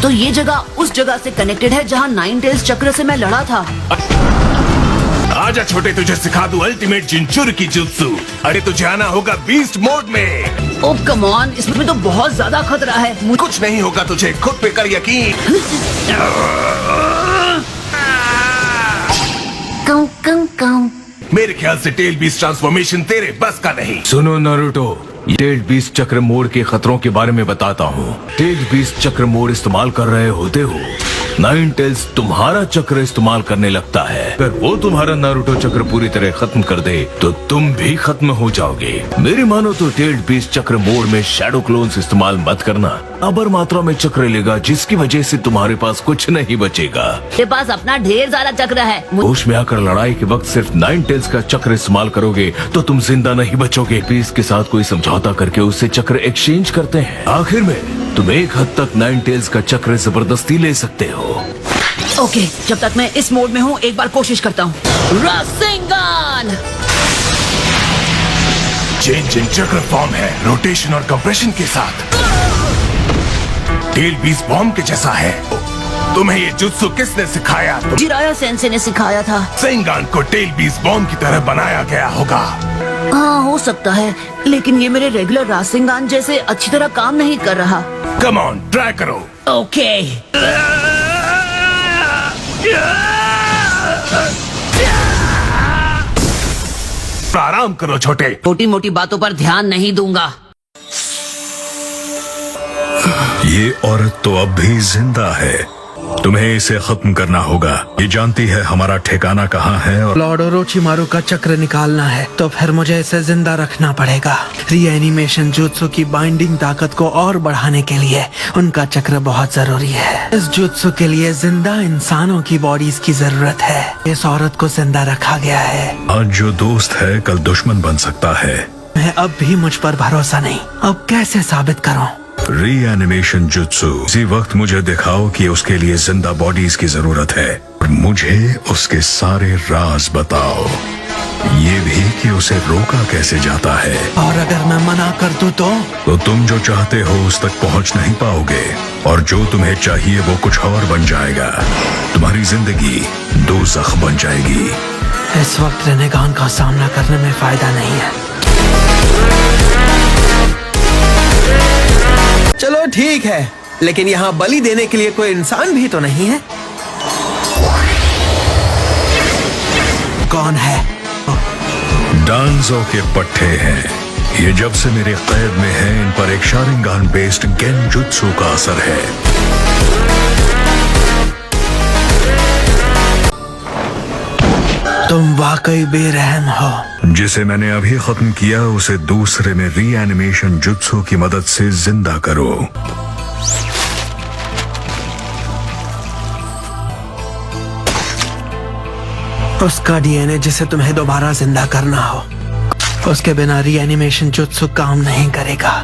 तो ये जगह उस जगह से कनेक्टेड है जहाँ नाइन टेल्स चक्र से मैं लड़ा था। आजा छोटे, तुझे सिखा दूं अल्टीमेट जिंचुरकी जुत्सु। अरे तुझे आना होगा बीस्ट मोड में। ओह कम ऑन, इसमें तो बहुत ज्यादा खतरा है। कुछ नहीं होगा तुझे, खुद पे कर यकीन। काऊ काऊ काऊ। मेरे ख्याल से टेल बीस्ट ट्रांसफॉर्मेशन तेरे बस का नहीं। सुनो नारुतो, टेल बीस्ट चक्र मोड के खतरों के बारे में बताता हूँ। टेल बीस्ट चक्र मोड इस्तेमाल कर रहे होते हो, नाइन टेल्स तुम्हारा चक्र इस्तेमाल करने लगता है। अगर वो तुम्हारा नारुतो चक्र पूरी तरह खत्म कर दे तो तुम भी खत्म हो जाओगे। मेरी मानो तो टेल बीस्ट चक्र मोड में शैडो क्लोन्स इस्तेमाल मत करना। अबर मात्रा में चक्र लेगा, जिसकी वजह से तुम्हारे पास कुछ नहीं बचेगा। तेरे पास अपना ढेर सारा चक्र है। होश में आकर लड़ाई के वक्त सिर्फ नाइन टेल्स का चक्र इस्तेमाल करोगे तो तुम जिंदा नहीं बचोगे। पीस के साथ कोई समझौता करके उससे चक्र एक्सचेंज करते हैं। आखिर में तुम एक हद तक नाइन टेल्स का चक्र जबरदस्ती ले सकते हो। ओके, जब तक मैं इस मोड में हूँ एक बार कोशिश करता हूँ। रासेंगान! चेंज इन चक्र फॉर्म है, रोटेशन और कंप्रेशन के साथ। टेल बीस्ट बॉम्ब के जैसा है। तुम्हें ये जुत्सु किसने सिखाया? जिराया सेंसे ने सिखाया था। सेंगान को टेल बीस्ट बॉम्ब की तरह बनाया गया होगा। हाँ हो सकता है, लेकिन ये मेरे रेगुलर रासेंगान जैसे अच्छी तरह काम नहीं कर रहा। कम ऑन, ट्राई करो। ओके। आराम करो छोटे। छोटी मोटी बातों पर ध्यान नहीं दूंगा। ये औरत तो अब भी जिंदा है, तुम्हें इसे खत्म करना होगा। ये जानती है हमारा ठिकाना कहाँ है और लॉर्ड ओरोचिमारू का चक्र निकालना है तो फिर मुझे इसे जिंदा रखना पड़ेगा। रीएनिमेशन जुत्सु की बाइंडिंग ताकत को और बढ़ाने के लिए उनका चक्र बहुत जरूरी है। इस जुत्सु के लिए जिंदा इंसानों की बॉडीज की जरूरत है। इस औरत को जिंदा रखा गया है। आज जो दोस्त है कल दुश्मन बन सकता है। मैं अब भी मुझ पर भरोसा नहीं। अब कैसे साबित करूं? Reanimation jutsu. इसी वक्त मुझे दिखाओ कि उसके लिए जिंदा बॉडीज की जरूरत है और मुझे उसके सारे राज बताओ। ये भी कि उसे रोका कैसे जाता है। और अगर मैं मना कर दूं तो तुम जो चाहते हो उस तक पहुंच नहीं पाओगे और जो तुम्हें चाहिए वो कुछ और बन जाएगा। तुम्हारी जिंदगी दोज़ख बन जाएगी। इस वक्त रेनेगान का सामना करने में फायदा नहीं है। चलो ठीक है, लेकिन यहाँ बलि देने के लिए कोई इंसान भी तो नहीं है। कौन है? डांजो के पट्टे हैं। ये जब से मेरे कैद में हैं, इन पर एक शारिंगान बेस्ड गेंजुत्सु का असर है। तुम वाकई बेरहम हो। जिसे मैंने अभी खत्म किया उसे दूसरे में रीएनिमेशन जुत्सु की मदद से जिंदा करो। उसका डीएनए जिसे तुम्हें दोबारा जिंदा करना हो, उसके बिना रीएनिमेशन जुत्सु काम नहीं करेगा।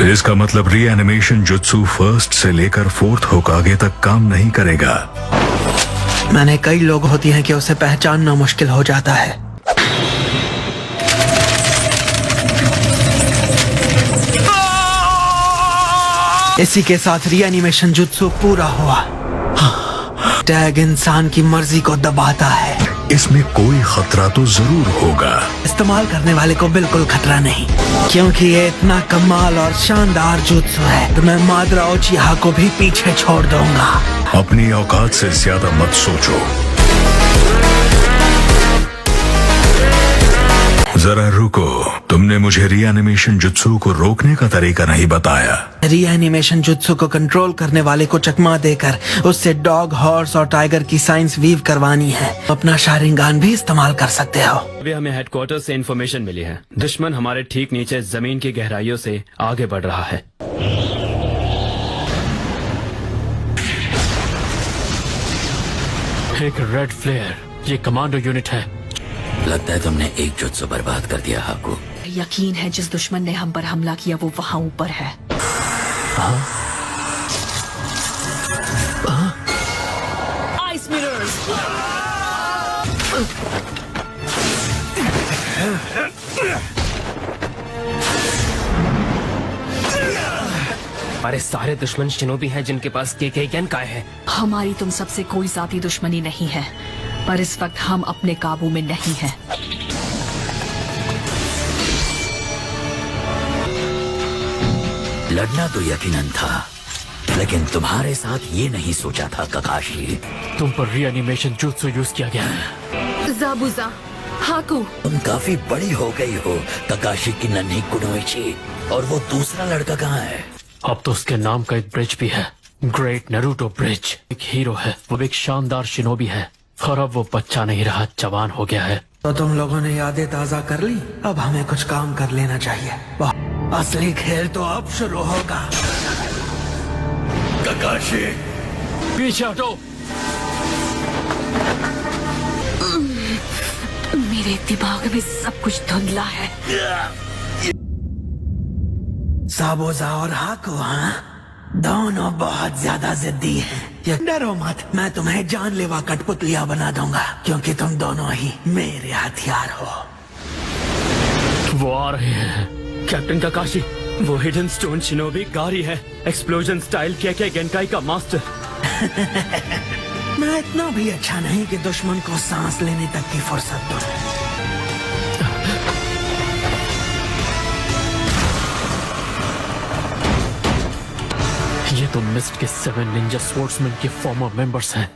इसका मतलब रीएनिमेशन जुत्सु फर्स्ट से लेकर फोर्थ होकागे तक काम नहीं करेगा। मैंने कई लोग होती हैं कि उसे पहचानना मुश्किल हो जाता है। इसी के साथ रीएनिमेशन जुत्सु पूरा हुआ। टैग इंसान की मर्जी को दबाता है। इसमें कोई खतरा तो जरूर होगा। इस्तेमाल करने वाले को बिल्कुल खतरा नहीं, क्योंकि ये इतना कमाल और शानदार जुत्सु है तो मैं माद्रा उचिहा को भी पीछे छोड़ दूंगा। अपनी औकात से ज्यादा मत सोचो। जरा रुको, तुमने मुझे रीएनिमेशन जुत्सु को रोकने का तरीका नहीं बताया। रीएनिमेशन जुत्सु को कंट्रोल करने वाले को चकमा देकर उससे डॉग, हॉर्स और टाइगर की साइंस वीव करवानी है। अपना शारिंगान भी इस्तेमाल कर सकते हो। अभी हमें हेडक्वार्टर से इन्फॉर्मेशन मिली है, दुश्मन हमारे ठीक नीचे जमीन की गहराइयों से आगे बढ़ रहा है। एक रेड फ्लेयर, ये कमांडो यूनिट है। लगता है तुमने एक जुत्सु बर्बाद कर दिया हाकू। यकीन है जिस दुश्मन ने हम पर हमला किया वो वहाँ ऊपर है। Ice mirrors. हमारे सारे दुश्मन शिनोबी हैं जिनके पास के गेनकाई है। हमारी तुम सबसे कोई जाती दुश्मनी नहीं है, पर इस वक्त हम अपने काबू में नहीं हैं। लड़ना तो यकीनन था, लेकिन तुम्हारे साथ ये नहीं सोचा था ककाशी। तुम पर रीएनिमेशन जुत्सु यूज किया गया है। ज़ाबुज़ा, हाकू, तुम काफी बड़ी हो गई हो ककाशी की नन्ही कुनोइची। और वो दूसरा लड़का कहाँ है? अब तो उसके नाम का एक ब्रिज भी है, ग्रेट नरूटो ब्रिज। एक हीरो है, वो एक शानदार शिनोबी है, और अब वो बच्चा नहीं रहा, जवान हो गया है। तो तुम लोगों ने यादें ताजा कर ली, अब हमें कुछ काम कर लेना चाहिए। असली खेल तो अब शुरू होगा। ककाशी, पीछे हटो। मेरे दिमाग में सब कुछ धुंधला है। साबोजा और हाको, हाँ, दोनों बहुत ज्यादा जिद्दी हैं। डरो मत, मैं तुम्हें जानलेवा कठपुतलिया बना दूंगा, क्योंकि तुम दोनों ही मेरे हथियार हो। वो आ रहे हैं। कैप्टन ककाशी, वो हिडन स्टोन शिनोबी गारी है, एक्सप्लोजन स्टाइल के गेनकाई का मास्टर। मैं इतना भी अच्छा नहीं कि दुश्मन को सांस लेने तक की फुर्सत दूं। ये तो मिस्ट के 7 निंजा स्पोर्ट्समैन के फॉर्मर मेंबर्स हैं।